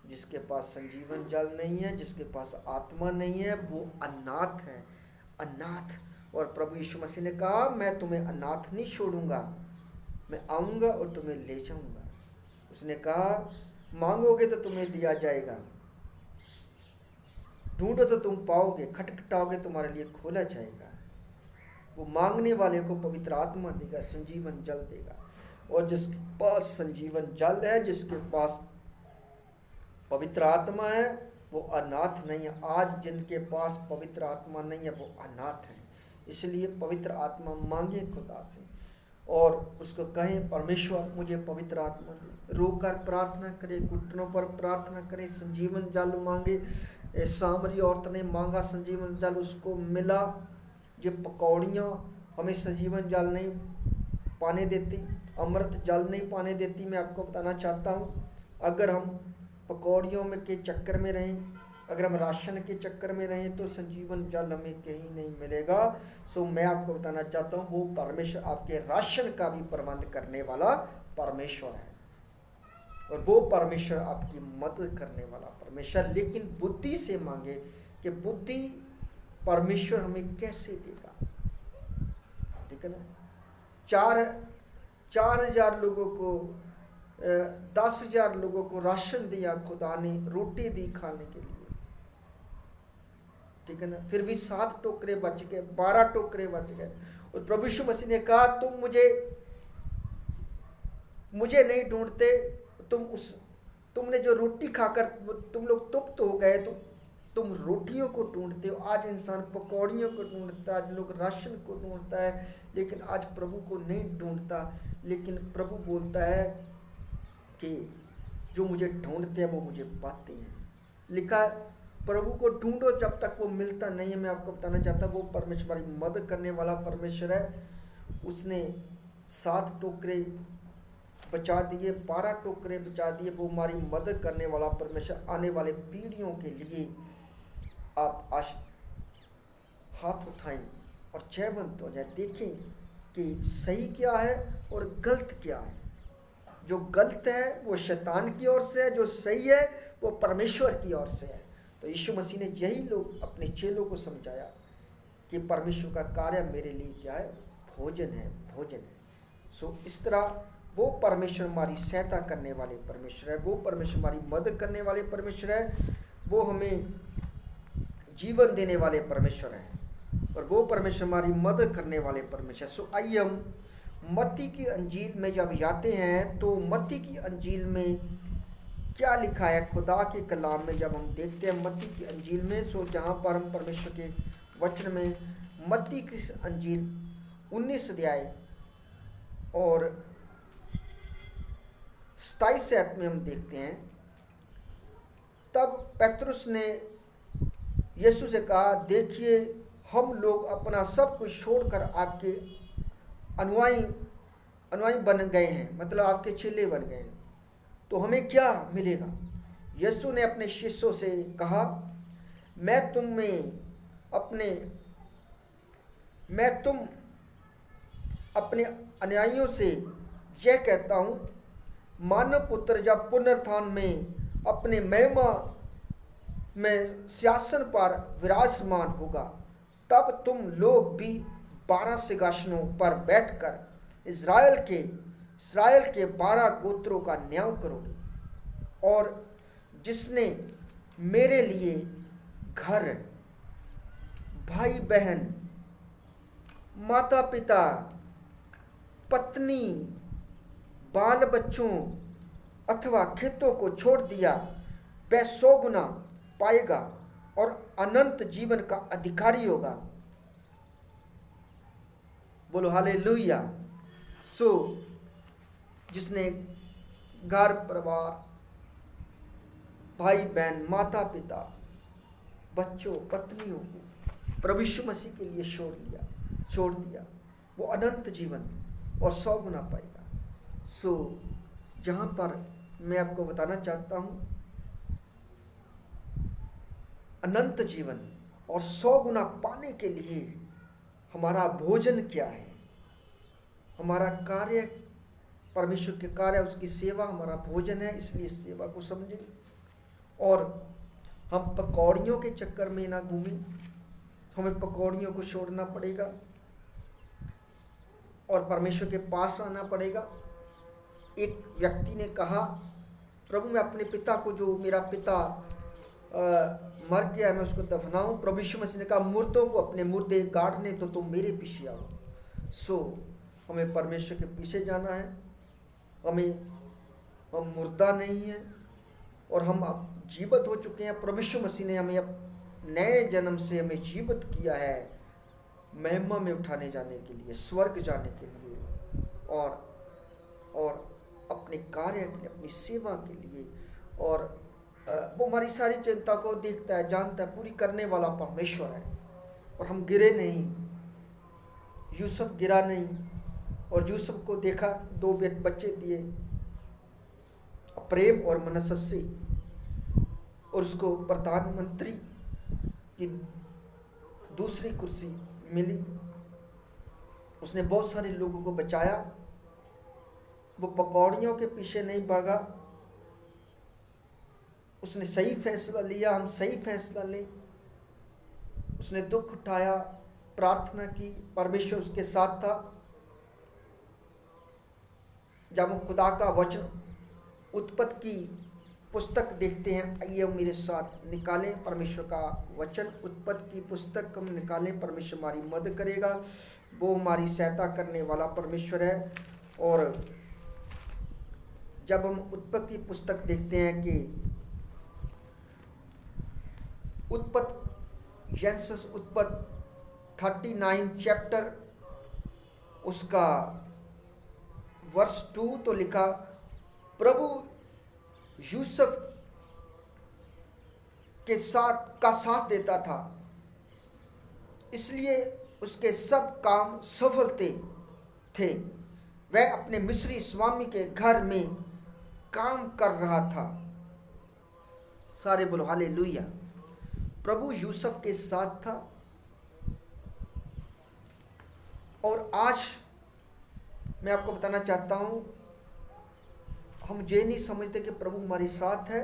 जिसके पास संजीवन जल नहीं है, जिसके पास आत्मा नहीं है, वो अनाथ है, अनाथ। और प्रभु यीशु मसीह ने कहा, मैं तुम्हें अनाथ नहीं छोड़ूंगा, मैं आऊँगा और तुम्हें ले जाऊँगा। उसने कहा, मांगोगे तो तुम्हें दिया जाएगा, ढूंढो तो तुम पाओगे, खटखटाओगे तुम्हारे लिए खोला जाएगा। वो मांगने वाले को पवित्र आत्मा देगा, संजीवन जल देगा। और जिसके पास संजीवन जल है, जिसके पास पवित्र आत्मा है, वो अनाथ नहीं है। आज जिनके पास पवित्र आत्मा नहीं है, वो अनाथ है। इसलिए पवित्र आत्मा मांगे खुदा से, और उसको कहें, परमेश्वर मुझे पवित्र आत्मा दे। रोकर प्रार्थना करे, घुटनों पर प्रार्थना करे, संजीवन जल मांगे। सामरी औरत ने मांगा संजीवन जल, उसको मिला। ये पकौड़ियाँ हमें संजीवन जल नहीं पाने देती, अमृत जल नहीं पाने देती। मैं आपको बताना चाहता हूँ, अगर हम पकौड़ियों में के चक्कर में रहें, अगर हम राशन के चक्कर में रहें, तो संजीवन जल हमें कहीं नहीं मिलेगा। सो मैं आपको बताना चाहता हूँ, वो परमेश्वर आपके राशन का भी प्रबंध करने वाला परमेश्वर है, और वो परमेश्वर आपकी मदद करने वाला परमेश्वर। लेकिन बुद्धि से मांगे कि बुद्धि परमेश्वर हमें कैसे देगा, ठीक है ना। 4,000 लोगों को 10,000 लोगों को राशन दिया, खुदा ने रोटी दी खाने के लिए, ठीक है ना। फिर भी 7 टोकरे बच गए, 12 टोकरे बच गए, और प्रभु यीशु मसीह ने कहा, तुम मुझे नहीं ढूंढते, तुमने जो रोटी खाकर तुम लोग तृप्त हो गए, तो तुम रोटियों को ढूंढते हो। आज इंसान पकौड़ियों को ढूंढता है, आज लोग राशन को ढूंढता है, लेकिन आज प्रभु को नहीं ढूंढता। लेकिन प्रभु बोलता है कि जो मुझे ढूंढते हैं वो मुझे पाते हैं। लिखा है, प्रभु को ढूंढो जब तक वो मिलता नहीं है। मैं आपको बताना चाहता हूँ, वो परमेश्वर हमारी मदद करने वाला परमेश्वर है। उसने 7 टोकरे बचा दिए, 12 टोकरे बचा दिए। वो हमारी मदद करने वाला परमेश्वर। आने वाले पीढ़ियों के लिए आप आज हाथ उठाएं और जयवंत हो जाए। देखें कि सही क्या है और गलत क्या है। जो गलत है वो शैतान की ओर से है, जो सही है वो परमेश्वर की ओर से है। तो यीशु मसीह ने यही लोग अपने चेलों को समझाया कि परमेश्वर का कार्य मेरे लिए क्या है, भोजन है, भोजन है। सो इस तरह वो परमेश्वर हमारी सहायता करने वाले परमेश्वर है, वो परमेश्वर हमारी मदद करने वाले परमेश्वर है, वो हमें जीवन देने वाले परमेश्वर है, और वो परमेश्वर हमारी मदद करने वाले परमेश्वर। सो आइए हम मत्ती की अंजील में जब जाते हैं, तो मत्ती की अंजील में क्या लिखा है खुदा के कलाम में जब हम देखते हैं मत्ती की अंजील में, सो जहाँ पर हम परमेश्वर के वचन में मत्ती की अंजील 19 अध्याय और 27 आयत में हम देखते हैं, तब पतरस ने यीशु से कहा, देखिए हम लोग अपना सब कुछ छोड़कर आपके अनुयायी बन गए हैं, मतलब आपके चेले बन गए हैं, तो हमें क्या मिलेगा। यीशु ने अपने शिष्यों से कहा, मैं तुम अपने अनुयायियों से यह कहता हूँ, मानव पुत्र जब पुनरुत्थान में अपने महिमा में सिंहासन पर विराजमान होगा, तब तुम लोग भी 12 सिंहासनों पर बैठकर इज़राइल के 12 गोत्रों का न्याय करोगे। और जिसने मेरे लिए घर, भाई बहन, माता पिता, पत्नी, बाल बच्चों अथवा खेतों को छोड़ दिया, वह 100 गुना पाएगा और अनंत जीवन का अधिकारी होगा। बोलो हालेलुया। सो जिसने घर परिवार, भाई बहन, माता पिता, बच्चों, पत्नियों को प्रभु यीशु मसीह के लिए छोड़ दिया, वो अनंत जीवन और 100 गुना पाएगा। सो जहाँ पर मैं आपको बताना चाहता हूँ, अनंत जीवन और 100 गुना पाने के लिए हमारा भोजन क्या है, हमारा कार्य, परमेश्वर के कार्य, उसकी सेवा हमारा भोजन है। इसलिए सेवा को समझें और हम पकौड़ियों के चक्कर में ना घूमें। हमें पकौड़ियों को छोड़ना पड़ेगा और परमेश्वर के पास आना पड़ेगा। एक व्यक्ति ने कहा, प्रभु मैं अपने पिता को, जो मेरा पिता मर गया, मैं उसको दफनाऊं। प्रभु यीशु मसीह ने कहा, मुर्दों को अपने मुर्दे गाड़ने तो तुम मेरे पीछे आओ। सो हमें परमेश्वर के पीछे जाना है। हम मुर्दा नहीं हैं और हम अब जीवित हो चुके हैं। प्रभु यीशु मसीह ने हमें अब नए जन्म से हमें जीवित किया है, महिमा में उठाने जाने के लिए, स्वर्ग जाने के लिए, और अपने कार्य के लिए, अपनी सेवा के लिए, और वो हमारी सारी चिंता को देखता है, जानता है, पूरी करने वाला परमेश्वर है। और हम गिरे नहीं, यूसुफ गिरा नहीं, और यूसुफ को देखा, 2 बच्चे दिए, प्रेम और मनस्ससी, और उसको प्रधानमंत्री की दूसरी कुर्सी मिली। उसने बहुत सारे लोगों को बचाया। वो पकौड़ियों के पीछे नहीं भागा, उसने सही फैसला लिया। हम सही फैसला लें। उसने दुख उठाया, प्रार्थना की, परमेश्वर उसके साथ था। जब हम खुदा का वचन उत्पत्ति की पुस्तक देखते हैं, आइए मेरे साथ निकालें परमेश्वर का वचन। उत्पत्ति की पुस्तक हम निकालें, परमेश्वर हमारी मदद करेगा। वो हमारी सहायता करने वाला परमेश्वर है। और जब हम उत्पत्ति की पुस्तक देखते हैं कि उत्पत्ति 39 चैप्टर, उसका वर्ष 2 तो लिखा, प्रभु यूसुफ के साथ देता था, इसलिए उसके सब काम सफल थे। वह अपने मिस्री स्वामी के घर में काम कर रहा था। सारे बोलो हालेलुया। प्रभु यूसुफ के साथ था। और आज मैं आपको बताना चाहता हूं, हम ये नहीं समझते कि प्रभु हमारे साथ है,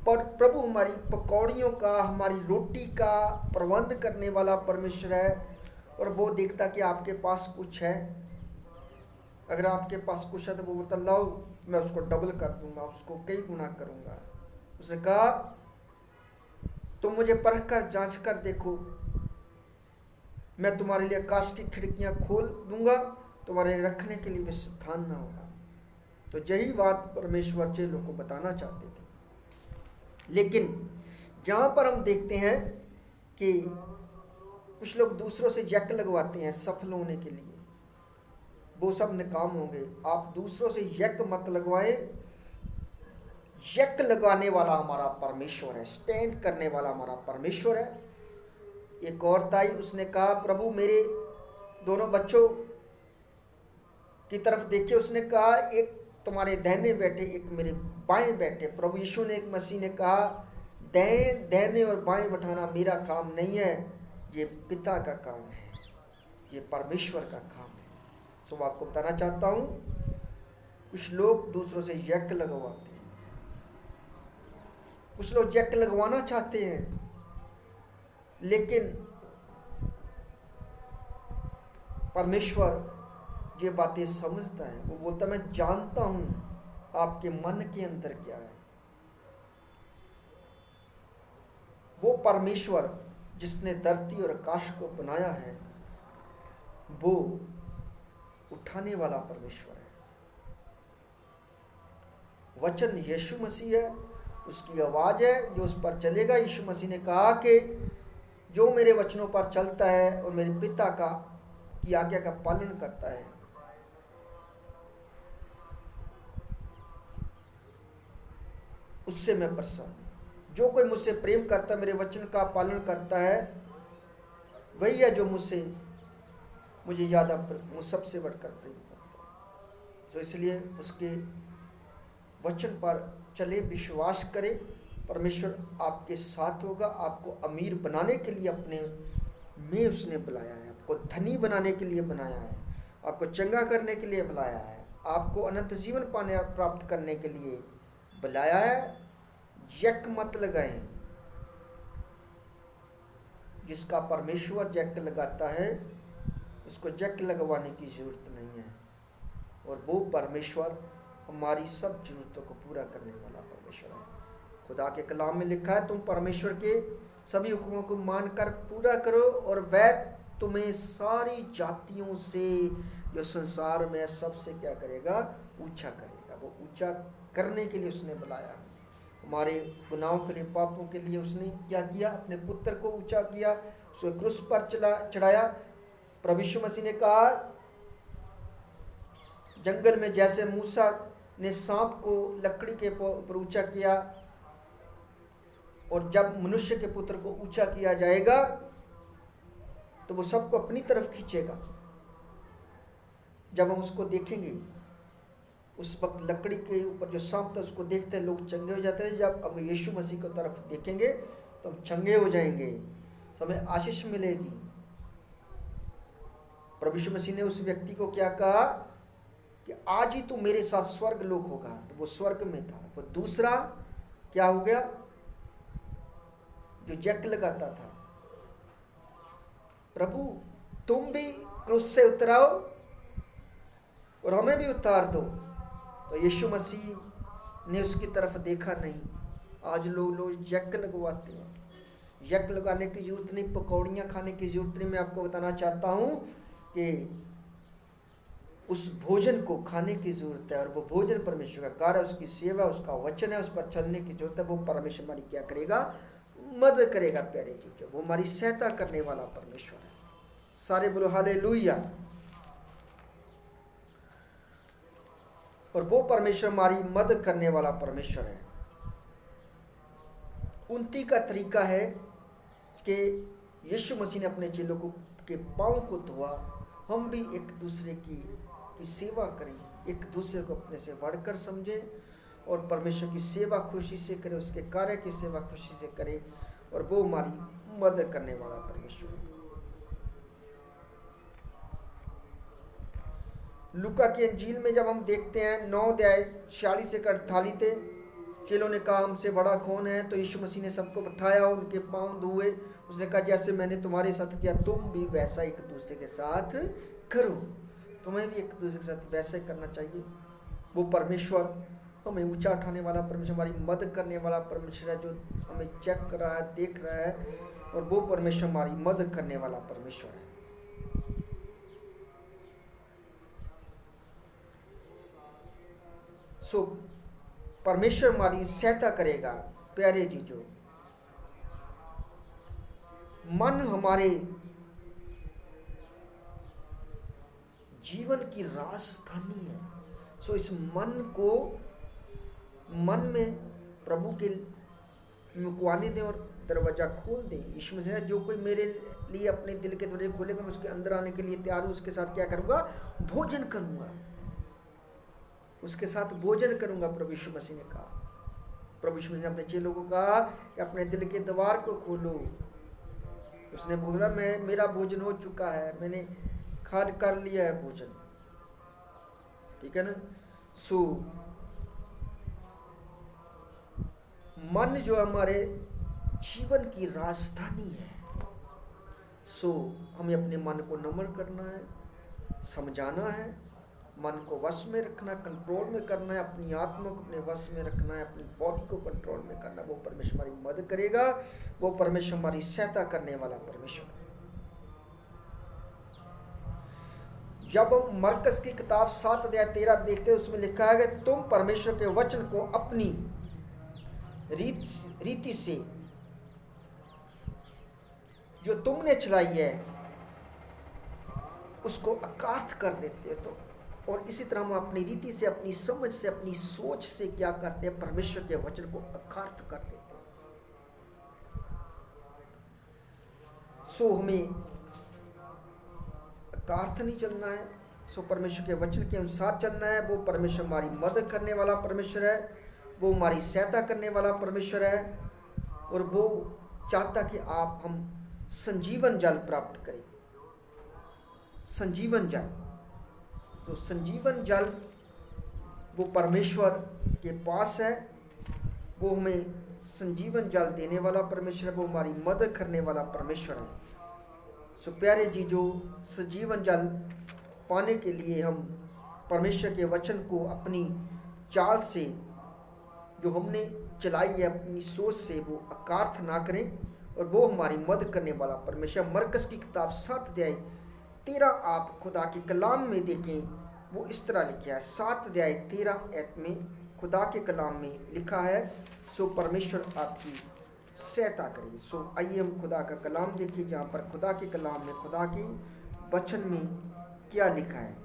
पर प्रभु हमारी पकौड़ियों का, हमारी रोटी का प्रबंध करने वाला परमेश्वर है। और वो देखता कि आपके पास कुछ है। अगर आपके पास कुछ है तो वो बोलता, लाओ मैं उसको डबल कर दूंगा, उसको कई गुना करूंगा। उसने कहा, तुम मुझे परख कर जांच कर देखो, मैं तुम्हारे लिए आकाश की खिड़कियां खोल दूंगा, तुम्हारे रखने के लिए भी स्थान ना होगा। तो यही बात परमेश्वर चेलों को बताना चाहते थे। लेकिन जहां पर हम देखते हैं कि कुछ लोग दूसरों से जैक लगवाते हैं सफल होने के लिए, वो सब नाकाम होंगे। आप दूसरों से यक मत लगवाए। यक लगाने वाला हमारा परमेश्वर है, स्टैंड करने वाला हमारा परमेश्वर है। एक औरत आई, उसने कहा, प्रभु मेरे दोनों बच्चों की तरफ देखिए। उसने कहा, एक तुम्हारे दाहिने बैठे, एक मेरे बाएं बैठे। प्रभु यीशु ने, एक मसीह ने कहा, दाहिने और बाएं बैठाना मेरा काम नहीं है, ये पिता का काम है, ये परमेश्वर का काम है। सो मैं आपको बताना चाहता हूं, कुछ लोग दूसरों से यक लगवाते हैं, कुछ लोग यक लगवाना चाहते हैं, लेकिन परमेश्वर ये बातें समझता है। वो बोलता, मैं जानता हूं आपके मन के अंदर क्या है। वो परमेश्वर जिसने धरती और आकाश को बनाया है, वो उठाने वाला परमेश्वर है। वचन यीशु मसीह है, उसकी आवाज है जो उस पर चलेगा। यीशु मसीह ने कहा कि जो मेरे वचनों पर चलता है और मेरे पिता की आज्ञा का पालन करता है, उससे मैं प्रसन्न हूं। जो कोई मुझसे प्रेम करता है, मेरे वचन का पालन करता है, वही है जो मुझे ज़्यादा, मुझ सबसे बढ़कर प्रेम करता है। तो इसलिए उसके वचन पर चले, विश्वास करें, परमेश्वर आपके साथ होगा। आपको अमीर बनाने के लिए अपने में उसने बुलाया है, आपको धनी बनाने के लिए बनाया है, आपको चंगा करने के लिए बुलाया है, आपको अनंत जीवन प्राप्त करने के लिए बुलाया है। यक मत लगाएं। जिसका परमेश्वर जैक लगाता है, उसको जैक लगवाने की जरूरत नहीं है। और वो परमेश्वर हमारी सब जरूरतों को पूरा करने वाला परमेश्वर है। खुदा के कलाम में लिखा है, तुम परमेश्वर के सभी हुक्मों को मानकर पूरा करो और वह तुम्हें सारी जातियों से, जो संसार में सबसे क्या करेगा, ऊंचा करेगा। वो ऊंचा करने के लिए उसने बुलाया। हमारे गुनाहों के लिए, पापों के लिए उसने क्या किया, अपने पुत्र को ऊंचा किया, उसको क्रूस पर चढ़ाया। प्रभु यीशु मसीह ने कहा, जंगल में जैसे मूसा ने सांप को लकड़ी के ऊपर ऊंचा किया, और जब मनुष्य के पुत्र को ऊंचा किया जाएगा तो वो सबको अपनी तरफ खींचेगा। जब हम उसको देखेंगे, उस वक्त लकड़ी के ऊपर जो सांप था उसको देखते हैं लोग चंगे हो जाते हैं। जब हम यीशु मसीह की तरफ देखेंगे तो हम चंगे हो जाएंगे, तो हमें आशीष मिलेगी। प्रभु यीशु मसीह ने उस व्यक्ति को क्या कहा कि आज ही तू मेरे साथ स्वर्ग लोक होगा, तो वो स्वर्ग में था। वो दूसरा क्या हो गया, जो जैक लगाता था, प्रभु तुम भी क्रूस से उतराओ और हमें भी उतार दो। तो यीशु मसीह ने उसकी तरफ देखा नहीं। आज लोग जैक लगवाते हैं। जैक लगाने की जरूरत नहीं, पकौड़ियाँ खाने की जरूरत नहीं। मैं आपको बताना चाहता हूँ कि उस भोजन को खाने की जरूरत है, और वो भोजन परमेश्वर का कार्य, उसकी सेवा, उसका वचन है, उस पर चलने की जरूरत है। वो परमेश्वर हमारी क्या करेगा, मदद करेगा। प्यारे चीजों, वो हमारी सहायता करने वाला परमेश्वर है। सारे बोलो हालेलुया। और वो परमेश्वर हमारी मदद करने वाला परमेश्वर है। उन्नति का तरीका है कि यीशु मसीह ने अपने चेलों को के पाँव को धोआ। हम भी एक दूसरे की सेवा करें, एक दूसरे को अपने से बढ़कर समझें और परमेश्वर की सेवा खुशी से करें, उसके कार्य की सेवा खुशी से करें, और वो हमारी मदद करने वाला परमेश्वर है। लूका की अंजील में जब हम देखते हैं 9 अध्याय 46 से 48, चेलों ने कहा हमसे बड़ा कौन है, तो यीशु मसीह ने सबको बैठाया, उनके पाँव धोए। उसने कहा जैसे मैंने तुम्हारे साथ किया तुम भी वैसा एक दूसरे के साथ करो। तुम्हें भी एक दूसरे के साथ वैसे करना चाहिए। वो परमेश्वर हमें ऊंचा उठाने वाला परमेश्वर, हमारी मदद करने वाला परमेश्वर है, जो हमें चेक कर रहा है, देख रहा है, और वो परमेश्वर हमारी मदद करने वाला परमेश्वर है। सो परमेश्वर हमारी सहायता करेगा। प्यारे जीजो, मन हमारे जीवन की राजधानी है। सो इस मन में प्रभु के मुकवाने दें और दरवाजा खोल दें। यीशु मसीह जो कोई मेरे लिए अपने दिल के दरवाजे खोलेगा, मैं उसके अंदर आने के लिए तैयार हूँ। उसके साथ क्या करूँगा, भोजन करूँगा, उसके साथ भोजन करूँगा। प्रभु यीशु मसीह ने कहा, प्रभु यीशु मसीह ने अपने चेलों को कहा कि अपने दिल के द्वार को खोलो। उसने बोला मेरा भोजन हो चुका है, मैंने खा कर लिया है भोजन, ठीक है ना। सो मन जो हमारे जीवन की राजधानी है, सो हमें अपने मन को नम्र करना है, समझाना है, मन को वश में रखना, कंट्रोल में करना है, अपनी आत्मा को अपने वश में रखना है, अपनी बॉडी को कंट्रोल में करना। वो परमेश्वर हमारी मदद करेगा, वो परमेश्वर हमारी सहायता करने वाला परमेश्वर। जब हम मरकस की किताब 7 अध्याय 13 देखते हैं, उसमें लिखा है कि तुम परमेश्वर के वचन को अपनी रीति से जो तुमने चलाई है उसको अकार्थ कर देते हो। तो और इसी तरह हम अपनी रीति से, अपनी समझ से, अपनी सोच से क्या करते हैं, परमेश्वर के वचन को अकार्थ कर देते हैं। सो हमें अकार्थ नहीं चलना है, सो परमेश्वर के वचन के अनुसार चलना है। वो परमेश्वर हमारी मदद करने वाला परमेश्वर है, वो हमारी सहायता करने वाला परमेश्वर है, और वो चाहता कि हम संजीवन जल प्राप्त करें। संजीवन जल, तो संजीवन जल वो परमेश्वर के पास है। वो हमें संजीवन जल देने वाला परमेश्वर है, वो हमारी मदद करने वाला परमेश्वर है। सो प्यारे जीजो, संजीवन जल पाने के लिए हम परमेश्वर के वचन को अपनी चाल से जो हमने चलाई है, अपनी सोच से वो अकार्थ ना करें, और वो हमारी मदद करने वाला परमेश्वर। मरकस की किताब 7 अध्याय 13 आप खुदा के कलाम में देखें, वो इस तरह लिखा है। 7 अध्याय 13 आयत में खुदा के कलाम में लिखा है, सो परमेश्वर आपकी सहायता करे। सो आइए हम खुदा का कलाम देखिए, जहाँ पर खुदा के कलाम में, खुदा के वचन में क्या लिखा है।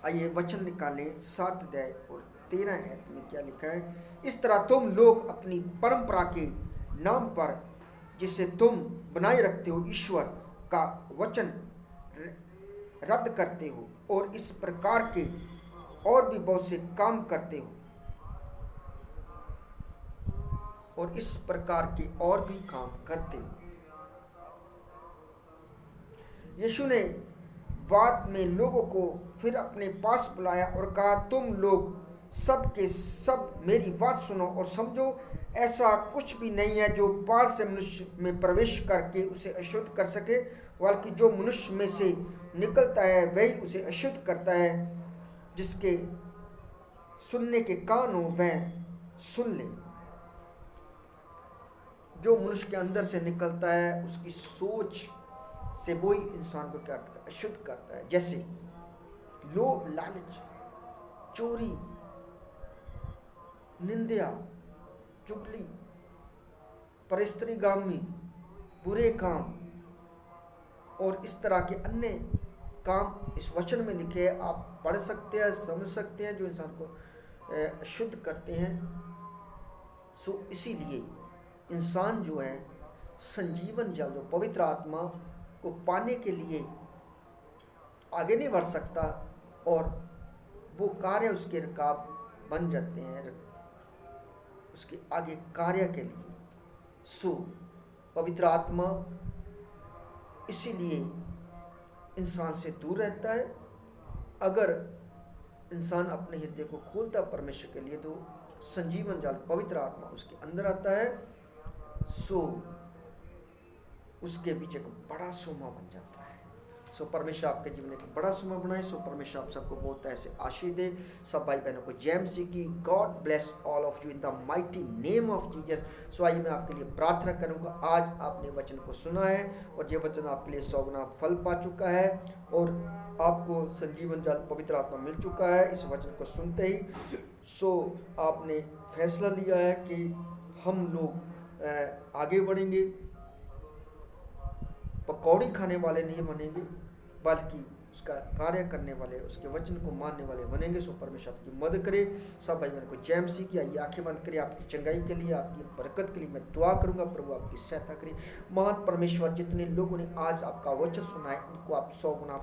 आइए वचन निकालें 7 अध्याय और 13 आयत में क्या लिखा है, इस तरह तुम लोग अपनी परंपरा के नाम पर जिसे तुम बनाए रखते हो ईश्वर का वचन रद्द करते हो और इस प्रकार के और भी बहुत से काम करते हो, और इस प्रकार के और भी काम करते हो। यीशु ने बाद में लोगों को फिर अपने पास बुलाया और कहा, तुम लोग सब के सब मेरी बात सुनो और समझो, ऐसा कुछ भी नहीं है जो बाहर से मनुष्य में प्रवेश करके उसे अशुद्ध कर सके, बल्कि जो मनुष्य में से निकलता है वही उसे अशुद्ध करता है। जिसके सुनने के कान हो वह सुन ले। जो मनुष्य के अंदर से निकलता है उसकी सोच से वही इंसान को क्या करता है, अशुद्ध करता है। जैसे लोभ, लालच, चोरी, निंदा, चुगली, परस्त्रीगामी, बुरे काम और इस तरह के अन्य काम इस वचन में लिखे हैं। आप पढ़ सकते हैं, समझ सकते हैं, जो इंसान को शुद्ध करते हैं। सो इसीलिए इंसान जो है संजीवन जल, जो पवित्र आत्मा को पाने के लिए आगे नहीं बढ़ सकता, और वो कार्य उसके रकाब बन जाते हैं उसके आगे कार्य के लिए। सो पवित्र आत्मा इसीलिए इंसान से दूर रहता है। अगर इंसान अपने हृदय को खोलता परमेश्वर के लिए, तो संजीवन जल पवित्र आत्मा उसके अंदर आता है। सो उसके बीच एक बड़ा सोमा बन जाता है। सो परमेश्वर आपके जीवन एक बड़ा सोमा बनाए। सो परमेश्वर आप सबको बहुत ऐसे आशीष दे। सब भाई बहनों को जेम्स जी की God bless all of you in the mighty name of Jesus. So आइए मैं आपके लिए प्रार्थना करूंगा। आज आपने वचन को सुना है और ये वचन आपके लिए 100 गुना फल पा चुका है और आपको संजीवन जल पवित्र आत्मा मिल चुका है इस वचन को सुनते ही। सो आपने फैसला लिया है कि हम लोग आगे बढ़ेंगे, पकौड़ी खाने वाले नहीं बनेंगे, बल्कि उसका कार्य करने वाले, उसके वचन को मानने वाले बनेंगे। सो परमेश्वर आपकी मदद करे। सब भाई बहन को जेम्स जी की आइए आंखें बंद करिए। आपकी चंगाई के लिए, आपकी बरकत के लिए मैं दुआ करूंगा। प्रभु आपकी सहायता करे। महान परमेश्वर, जितने लोगों ने आज आपका वचन सुना है, इनको आप 100 गुना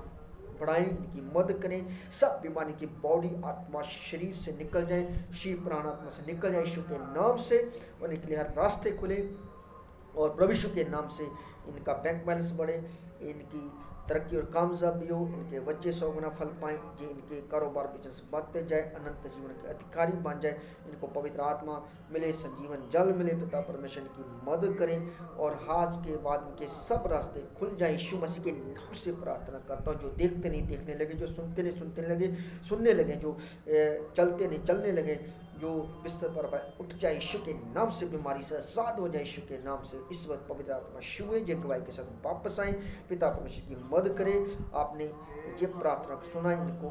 बढ़ाएं, इनकी मदद करें। सब बीमारी की बॉडी, आत्मा, शरीर से निकल जाए, शिव प्राण आत्मा से निकल जाए यीशु के नाम से, और इनके लिए हर रास्ते खुले। और प्रभु यीशु के नाम से इनका बैंक बैलेंस बढ़े, इनकी तरक्की और कामयाबी हो, इनके बच्चे 100 गुना फल पाएं, ये इनके कारोबार बिजनेस बढ़ते जाए, अनंत जीवन के अधिकारी बन जाए, इनको पवित्र आत्मा मिले, संजीवन जल मिले। पिता परमेश्वर की मदद करें और आज के बाद इनके सब रास्ते खुल जाए। यीशु मसीह के नाम से प्रार्थना करता हूँ। जो देखते नहीं देखने लगे, जो सुनते नहीं सुनने लगे, जो चलते नहीं चलने लगे, जो बिस्तर पर उठ जाए, यीशु के नाम से बीमारी से आजाद हो जाए। यीशु के नाम से इस वक्त पवित्र आत्मा छुए, ये गवाही के साथ वापस आए। पिता परमेश्वर की मदद करे। आपने ये प्रार्थना सुना, इनको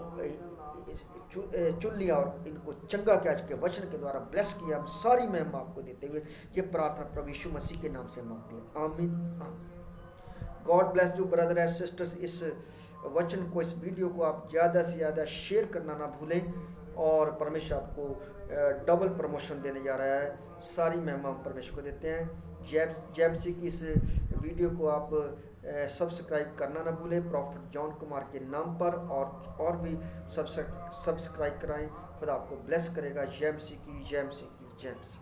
चुन लिया और इनको चंगा किया, आज के वचन के द्वारा ब्लेस किया। हम सारी महिमा आपको देते हुए ये प्रार्थना प्रभु यीशु मसीह के नाम से मांगते हैं, आमीन आमीन। God bless you brother and sisters. इस वचन को, इस वीडियो को आप ज़्यादा से ज़्यादा शेयर करना ना भूलें, और परमेश्वर आपको डबल प्रमोशन देने जा रहा है। सारी महिमा हम परमेश्वर को देते हैं। जेम्स जी की इस वीडियो को आप सब्सक्राइब करना ना भूलें, प्रॉफिट जॉन कुमार के नाम पर, और भी सब्सक्राइब कराएं। खुदा आपको ब्लेस करेगा। जेम्स जी की, जेम्स जी की, जेम्स जी।